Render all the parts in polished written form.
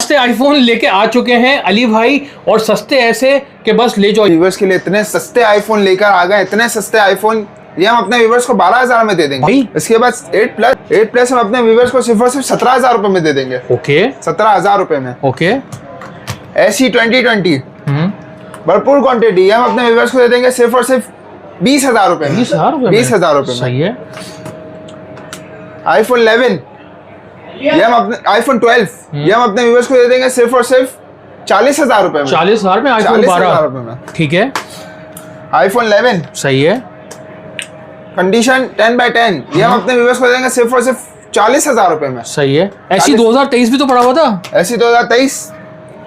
सस्ते आईफोन लेके आ चुके हैं अली भाई, और सस्ते ऐसे कि बस ले जाओ। व्यूवर्स के लिए इतने सस्ते आईफोन लेकर आ गए, इतने सस्ते आईफोन ये हम अपने व्यूवर्स को 12,000 में दे देंगे। इसके बाद 8 प्लस हम अपने व्यूवर्स को सिर्फ और सिर्फ 17,000 रुपए में दे देंगे। ओके, 17,000 रुपए में। ओके। ऐसी 2020 भरपूर क्वांटिटी हम अपने व्यूवर्स को दे देंगे सिर्फ और सिर्फ 20,000 रुपए में। 20,000 रुपए में। सही है। आईफोन 11 ये हम अपने आईफोन 12 ये हम अपने व्यूवर्स को दे देंगे सिर्फ और सिर्फ 40,000 रुपए में। 40,000 में आईफोन 12 रुपए में। ठीक है। आईफोन 11 सही है। कंडीशन 10/10 ये हम अपने व्यूवर्स को देंगे सिर्फ और सिर्फ 40,000 रुपए में। सही है। ऐसी 2023 भी तो पड़ा हुआ था। ऐसी 2023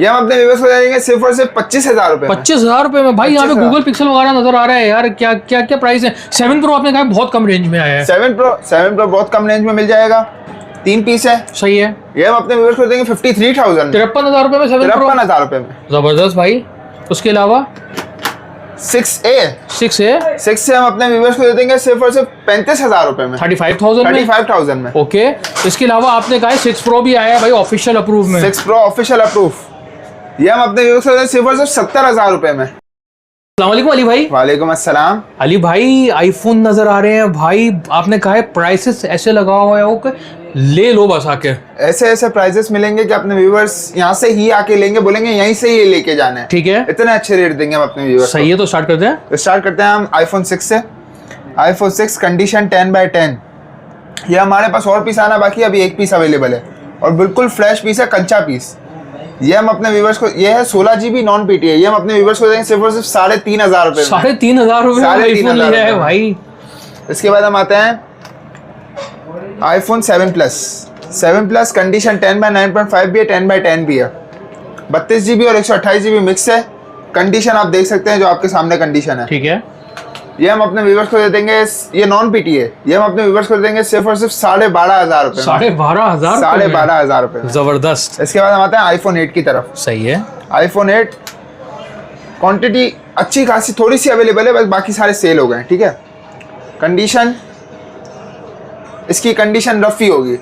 ये हम अपने व्यूवर्स को देंगे सिर्फ और सिर्फ 25,000 रुपए। 25,000 रुपए में भाई। यहाँ पे गूगल पिक्सल वगैरह नजर आ रहा है यार। क्या क्या क्या प्राइस है? 7 प्रो आपने कहा बहुत कम रेंज में आया है। 7 प्रो बहुत कम रेंज में मिल जाएगा। 3 पीस है। सही है। ये हम अपने व्यूवर्स को देंगे 53,000 53,000 रुपए में 7 प्रो। 53,000 रुपए में। जबरदस्त भाई। उसके अलावा 6A हम अपने व्यूवर्स को दे देंगे सिर्फ और सिर्फ 35,000 रुपए में। 35,000 में। ओके। इसके अलावा आपने कहा 6 प्रो भी आया है भाई ऑफिशियल अप्रूव में। 6 प्रो ऑफिशियल अप्रूव ये हम अपने व्यूवर्स को दे देंगे सिर्फ और सिर्फ 70,000 रुपए में। अस्सलाम वालेकुम अली भाई। वालेकुम अस्सलाम। अली भाई आईफोन नजर आ रहे हैं भाई, आपने कहा है प्राइसेस ऐसे लगा हुआ है वो कि ले लो बस आके। ऐसे प्राइसेस मिलेंगे कि अपने व्यूवर्स यहाँ से ही आके लेंगे, बोलेंगे यहीं से ही लेके जाना है। ठीक है। इतने अच्छे रेट देंगे हम अपने व्यूवर्स। सही है, तो स्टार्ट करते हैं। स्टार्ट करते हैं हम आईफोन 6 से। आईफोन 6 कंडीशन 10/10 ये हमारे पास और पीस आना बाकी, अभी एक पीस अवेलेबल है और बिल्कुल फ्रेश पीस है, कच्चा पीस। ये हम अपने व्यूवर्स को, ये है 16 GB नॉन PTA, ये हम अपने व्यूवर्स को देंगे सिर्फ और सिर्फ 3,500 रुपए। 3,500 रुपए में भाई। इसके बाद हम आते हैं आईफोन 7 प्लस कंडीशन 10/9.5 भी है, 10/10 भी है। 32 GB और 128 GB मिक्स है। कंडीशन आप देख सकते हैं जो आपके सामने कंडीशन है। ठीक है। ये हम अपने व्यूवर्स को दे देंगे, ये नॉन PTA, ये हम अपने व्यूवर्स को दे देंगे सिर्फ और सिर्फ 12,500 रुपए। 12,500 रुपए। जबरदस्त। इसके बाद हम आते हैं आईफोन 8 की तरफ। सही है। आईफोन 8 क्वांटिटी अच्छी खासी थोड़ी सी अवेलेबल है, बस बाकी सारे सेल हो गए। ठीक है। कंडीशन इसकी कंडीशन रफ ही होगी।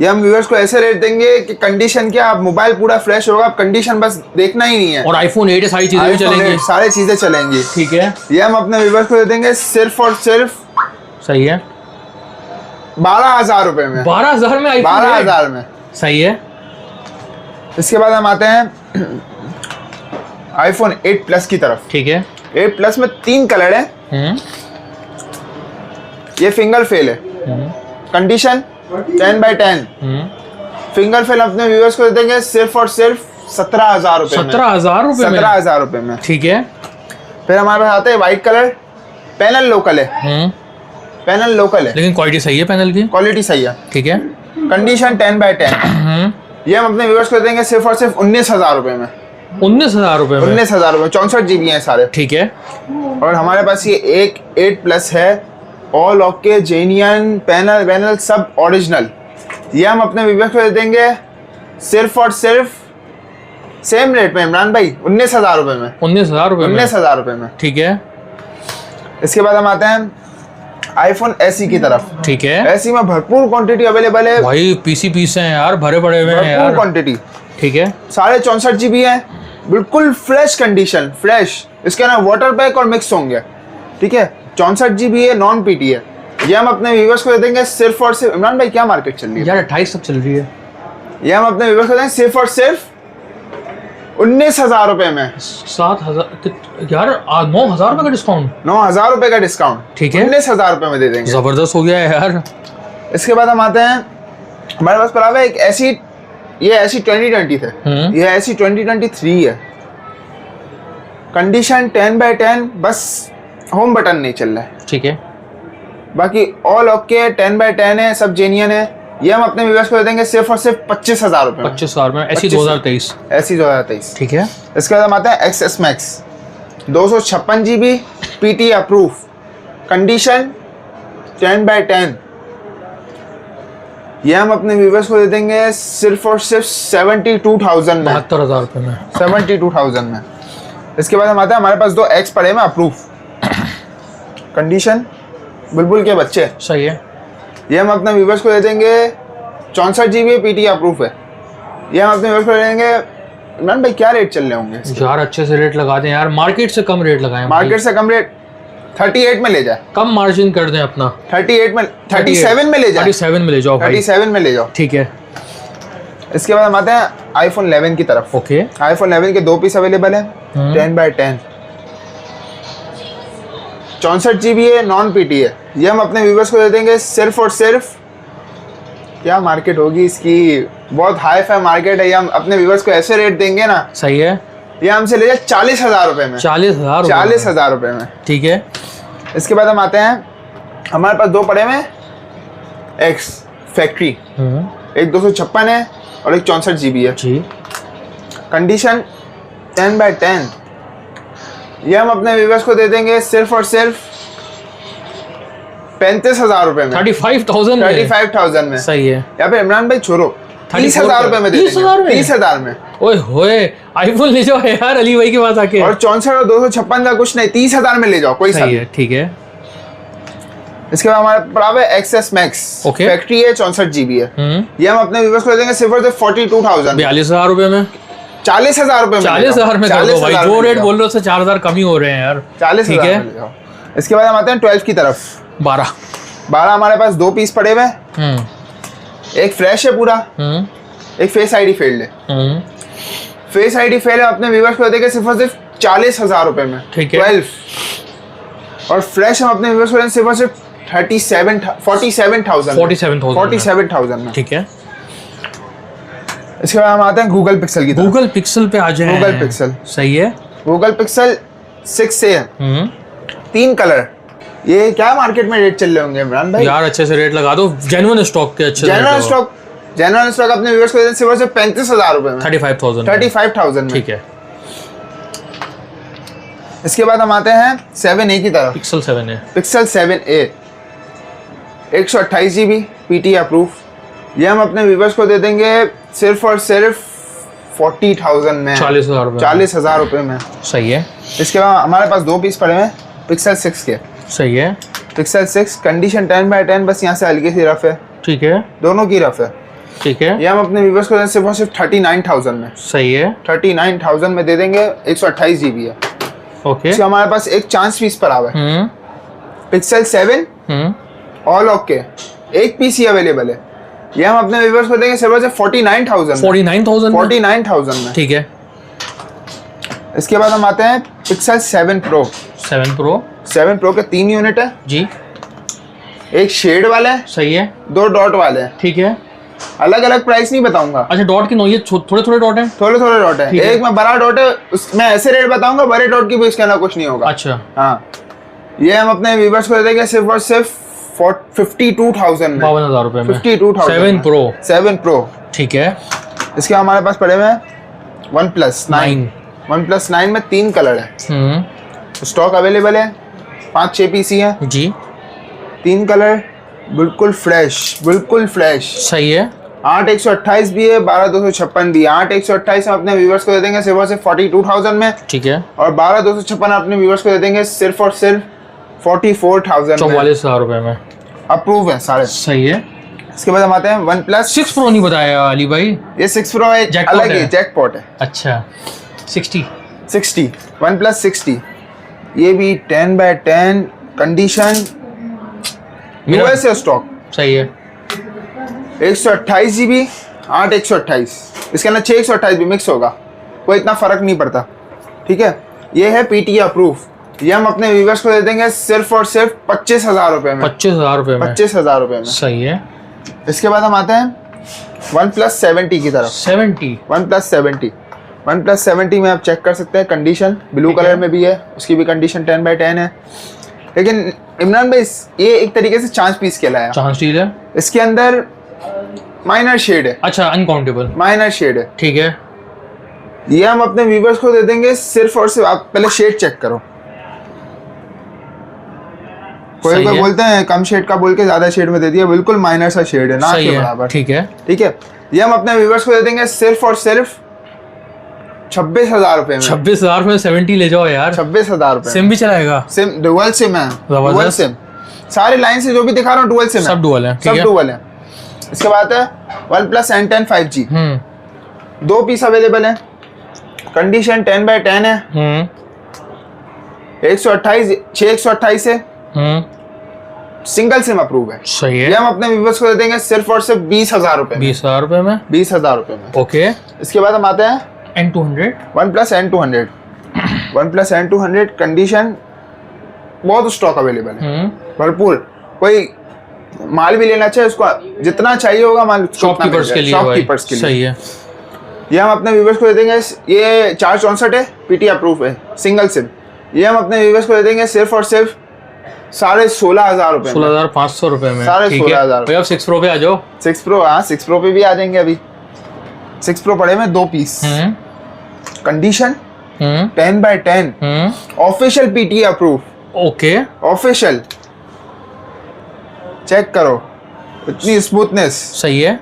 ये हम व्यूअर्स को ऐसे रेट देंगे कि कंडीशन क्या, आप मोबाइल पूरा फ्रेश होगा, आप कंडीशन बस देखना ही नहीं है। और आईफोन 8 सारी चीजें भी चलेंगी। सारी चीजें चलेंगी। ठीक है। ये हम अपने व्यूअर्स को दे देंगे सिर्फ और सिर्फ, सही है, 12,000 रुपए में। 12,000 में 12,000 में। सही है। इसके बाद हम आते हैं आईफोन 8 प्लस की तरफ। ठीक है। 8 प्लस में 3 कलर है। ये फिंगर फेल है। कंडीशन 10/10 फिंगर फेल अपने व्यूअर्स को दे देंगे सिर्फ और सिर्फ 17,000 रुपए। 17,000 रुपए में। 17,000 रुपए में। ठीक है। फिर हमारे पास आते हैं व्हाइट कलर, पैनल लोकल है। पैनल लोकल है लेकिन क्वालिटी सही है, पैनल की क्वालिटी सही है। ठीक है। कंडीशन 10/10 ये हम अपने व्यूअर्स को देंगे सिर्फ और सिर्फ 19,000 रुपए में। 19,000 रुपए में। 19,000 रुपए। 64 GB है सारे। ठीक है। और हमारे पास ये एक 8 प्लस है, ऑल ओके, जेन्युइन, पैनल सब ओरिजिनल। ये हम अपने व्यूअर्स को दे देंगे सिर्फ और सिर्फ सेम रेट में इमरान भाई, 19,000 रुपए में। 19,000 रुपए में। 19,000 रुपए में। ठीक है। इसके बाद हम आते हैं आईफोन SE की तरफ। ठीक है। SE में भरपूर क्वांटिटी अवेलेबल है भाई। पीस हैं यार, भरे पड़े हुए हैं यार, भरपूर क्वांटिटी। ठीक है। 64 GB है, बिल्कुल फ्रेश कंडीशन, फ्रेश। इसके ना वाटर पैक और मिक्स होंगे। ठीक है। 64 GB है, नॉन PTA। ये हम अपने व्यूवर्स को दे देंगे सिर्फ और सिर्फ, इमरान भाई क्या मार्केट चल रही है यार? 28 तक चल रही है। ये हम अपने व्यूवर्स को देंगे सिर्फ और सिर्फ 19,000 रुपए में। 7,000 यार, 9,000 रुपए का डिस्काउंट। 9,000 रुपए का डिस्काउंट। ठीक है। 19,000 रुपए में दे देंगे। जबरदस्त हो गया है यार। इसके बाद हम आते हैं, हमारे पास पड़ा हुआ है एक ऐसी, ये ऐसी 2020 थे, ये ऐसी 2023 है। कंडीशन 10/10, बस होम बटन नहीं चल रहा है। ठीक है। बाकी ऑल ओके, 10/10 है, सब जेन्युइन है। ये हम अपने व्यूअर्स को दे देंगे सिर्फ और सिर्फ 25,000 रुपए। 25,000 में। ऐसी 2023। ऐसी 2023। ठीक है। इसके बाद हम आते हैं XS Max 256 GB PTA approve. Condition 10/10 ये हम अपने व्यूअर्स को दे देंगे सिर्फ और सिर्फ 72,000 में। 72,000 रुपए में। 72,000 में। इसके बाद हम आते हैं, हमारे पास 2 X पड़े हैं अप्रूव। कंडीशन बुलबुल के बच्चे। सही है। ये हम अपने व्यूवर्स को दे देंगे 64 GB PTA अप्रूव है। ये हम अपने व्यूअर्स को देंगे। इमरान भाई क्या रेट चल रहे होंगे यार? अच्छे से रेट लगा दें यार, मार्केट से कम रेट लगाएं। मार्केट से कम रेट 38 में ले जाए, कम मार्जिन कर दें अपना। 38 में, 37 में ले जाए, 37 में ले जाओ भाई। 37 में ले जाओ, ठीक है। इसके बाद हम आते हैं आईफोन 11 की तरफ। ओके, आईफोन 11 के 2 पीस अवेलेबल है, 10x10, 64 GB है, नॉन पीटी है। ये हम अपने व्यूवर्स को दे देंगे सिर्फ और सिर्फ, क्या मार्केट होगी इसकी, बहुत हाई फाई मार्केट है। ये हम अपने व्यूवर्स को ऐसे रेट देंगे ना, सही है। ये हमसे ले जाए 40,000 रुपए में। 40,000? 40,000 रुपए में, ठीक है। इसके बाद हम आते हैं, हमारे पास 2 पड़े हुए एक्स फैक्ट्री, एक 256 है और एक 64 GB है जी। Condition 10x10। ये हम अपने व्यूवर्स को दे देंगे सिर्फ और सिर्फ 35,000 रुपए में। 35,000 में? 35,000 में, सही है। यहाँ पे इमरान भाई छोड़ो, 30,000 रुपए में दे देंगे। 30,000 में। ओए होए, आईफोन ले जाओ यार अली भाई के पास आके। और 64 और 256 का कुछ नहीं, 30,000 में ले जाओ कोई सा। सही है, ठीक है। इसके बाद हमारे पड़ा हुआ है एक्सेस मैक्स, ओके। फैक्ट्री है, 64 GB है। ये हम अपने व्यूवर्स को दे देंगे सिर्फ और सिर्फ 42,000, 42,000 रुपए में। 40,000 रुपए में। 40,000 में कर दो भाई, जो रेट बोल रहे हो उससे 4,000 कम ही हो रहे हैं यार। 40,000 ठीक है। में ले जाओ। इसके बाद हम आते हैं 12 की तरफ। 12 हमारे पास 2 पीस पड़े हुए हैं, एक फ्रेश है पूरा, एक फेस आईडी फेल्ड है। फेस आईडी फेल है, अपने व्यूवर्स को देंगे सिर्फ और सिर्फ 40,000 रुपए में। ठीक है। 12 और फ्रेश हम अपने व्यूवर्स को देंगे सिर्फ और सिर्फ 47,000 में। ठीक है। इसके बाद हम आते हैं गूगल पिक्सल की तरफ। गूगल पिक्सल पे आ जाए। गूगल पिक्सल, सही है। गूगल पिक्सल 6 से है, 3 कलर। ये क्या मार्केट में रेट चल रहे होंगे इमरान भाई? यार अच्छे से रेट लगा दो, जेन्युइन स्टॉक के अच्छे। जेन्युइन स्टॉक अपने व्यूअर्स को देते हैं सिर्फ 35,000 रुपए में। 35,000 में, ठीक है। इसके बाद हम आते हैं 7A की तरफ। Pixel 7A। Pixel 7A 128 GB PT approve. ये हम अपने व्यूअर्स को दे देंगे सिर्फ और सिर्फ 40,000 में, 40,000 रुपए में। सही है। इसके बाद हमारे पास 2 पीस पड़े हैं पिक्सल 6 के। सही है। पिक्सल 6 कंडीशन 10x10, बस यहाँ से हल्की सी रफ है, ठीक है। दोनों की रफ है। ठीक है। ये हम अपने व्यूअर्स को सिर्फ और सिर्फ 39,000 में। सही है। 39,000 में दे देंगे, 128 GB है। ओके। इसके हमारे पास एक चांस पीस पड़ा हुआ है, पिक्सल 7 ऑल ओके, एक पीस ही अवेलेबल है। ये हम अपने व्यूअर्स को देंगे सिर्फ और सिर्फ 49,000 में। ठीक है। इसके बाद हम आते हैं पिक्सल 7 प्रो। 7 प्रो के 3 यूनिट है जी, एक शेड वाला है, सही है, 2 डॉट वाले हैं। ठीक है। अलग अलग प्राइस नहीं बताऊंगा। अच्छा, डॉट की नो, ये थोड़े थोड़े डॉट हैं, थोड़े थोड़े डॉट है। ठीक है। एक में बड़ा डॉट है, मैं ऐसे रेट बताऊंगा, बड़े डॉट की भी इसके अंदर कुछ नहीं होगा। अच्छा। हाँ, ये हम अपने व्यूअर्स को दे देंगे सिर्फ और सिर्फ 52,000 में। 52,000 रुपए में। 52,000 7 प्रो। ठीक है। इसके हमारे पास पड़े हुए हैं OnePlus 9। OnePlus 9 में 3 कलर है, स्टॉक अवेलेबल है, 5-6 पीसी है जी, 3 कलर, बिल्कुल फ्रेश, बिल्कुल फ्रेश। सही है। 8/128 भी है, 12/256 भी है। 8/128 हम अपने व्यूअर्स को दे देंगे सिर्फ और सिर्फ 42,000 में, ठीक है। और 12/256 अपने व्यूअर्स को दे देंगे सिर्फ और सिर्फ 44,000 में। 44,000 रुपए में। अप्रूव है सारे। सही है। इसके बाद हम आते हैं OnePlus 6 प्रो नहीं बताया अली भाई। ये 6 प्रो है, अलग है, जैकपॉट है। अच्छा, 60 OnePlus 60, ये भी 10x10 कंडीशन, यूएस है स्टॉक, सही है। 128 GB, 8/128, इसके अंदर 6/128 भी मिक्स होगा, कोई इतना फर्क नहीं पड़ता। ठीक है, ये है PTA अप्रूव। ये हम अपने व्यूअर्स को दे देंगे सिर्फ और सिर्फ 25,000 रुपए में। 25,000 रुपए में। 25,000 रुपए में, सही है। इसके बाद हम आते हैं OnePlus 70 की तरफ। 70 OnePlus 70 में आप चेक कर सकते हैं, कंडीशन ब्लू कलर में भी है, उसकी भी कंडीशन 10x10 है। लेकिन इमरान भाई ये एक तरीके से चांस पीस कहलाया। चांस डील है, इसके अंदर माइनर शेड है। अच्छा, अनकाउंटेबल, माइनर शेड है, ठीक है। ये हम अपने व्यूअर्स को दे देंगे सिर्फ और सिर्फ, आप पहले शेड चेक करो। कोई बोलते हैं कम शेड का बोल के ज्यादा शेड में दे दिया, बिल्कुल माइनर सा शेड है, ना के बराबर। ठीक है। ठीक है, ये हम अपने व्यूअर्स को दे देंगे सिर्फ और सिर्फ 26,000 रुपए में। 26,000 में 70 ले जाओ यार। 26,000 रुपए। सिम भी चलाएगा? सिम डुअल सिम है, डुअल सिम। सारी लाइन से जो भी दिखा रहा हूँ डुअल सिम है, सब डुअल है, सब डुअल है। इसके बाद है OnePlus N10 5G। 2 piece available है, कंडीशन 10x10 है, 128 है, सिंगल सिम अप्रूव है। सही ये है। हम अपने व्यूवर्स को दे देंगे सिर्फ और सिर्फ 20,000 रुपए में। 20,000 रुपए में। 20,000 रुपए में। ओके। इसके बाद हम आते हैं N200। OnePlus N200। OnePlus N200 condition बहुत स्टॉक अवेलेबल है, भरपूर। कोई माल भी लेना चाहिए उसको, जितना चाहिए होगा माल शॉपकीपर्स के लिए, शॉपकीपर्स के लिए। सही है। ये हम अपने व्यूवर्स को दे देंगे, ये 464 है, पीटी अप्रूव है, सिंगल सिम। ये हम अपने व्यूवर्स को दे देंगे सिर्फ और सिर्फ 16,500 रुपए में। 16,500 रुपए में। 16,500। भैया 6 Pro पे आ जाओ। 6 Pro, हाँ 6 Pro पे भी आ जाएंगे अभी। 6 Pro पड़े में 2 piece, condition 10x10, official PT approve. Okay. Official, check करो इतनी स्मूथनेस। सही है।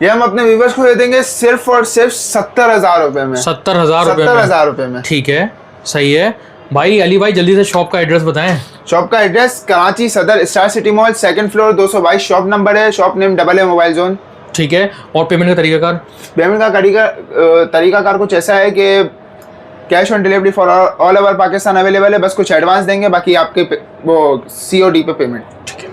ये हम अपने व्यूवर्स को दे देंगे सिर्फ और सिर्फ 70,000 रुपए में। 70,000 रुपए में। 70,000 रुपए में। ठीक है, सही है। भाई अली भाई जल्दी से शॉप का एड्रेस बताएं। शॉप का address Karachi Saddar star city mall, 2nd floor, 222 shop number है। Shop name AA mobile zone. ठीक है। और पेमेंट का तरीकाकार? पेमेंट का तरीकाकार कुछ ऐसा है कि cash on delivery for all over Pakistan available है, बस कुछ एडवांस देंगे, बाकी आपके वो COD पे पेमेंट। ठीक है।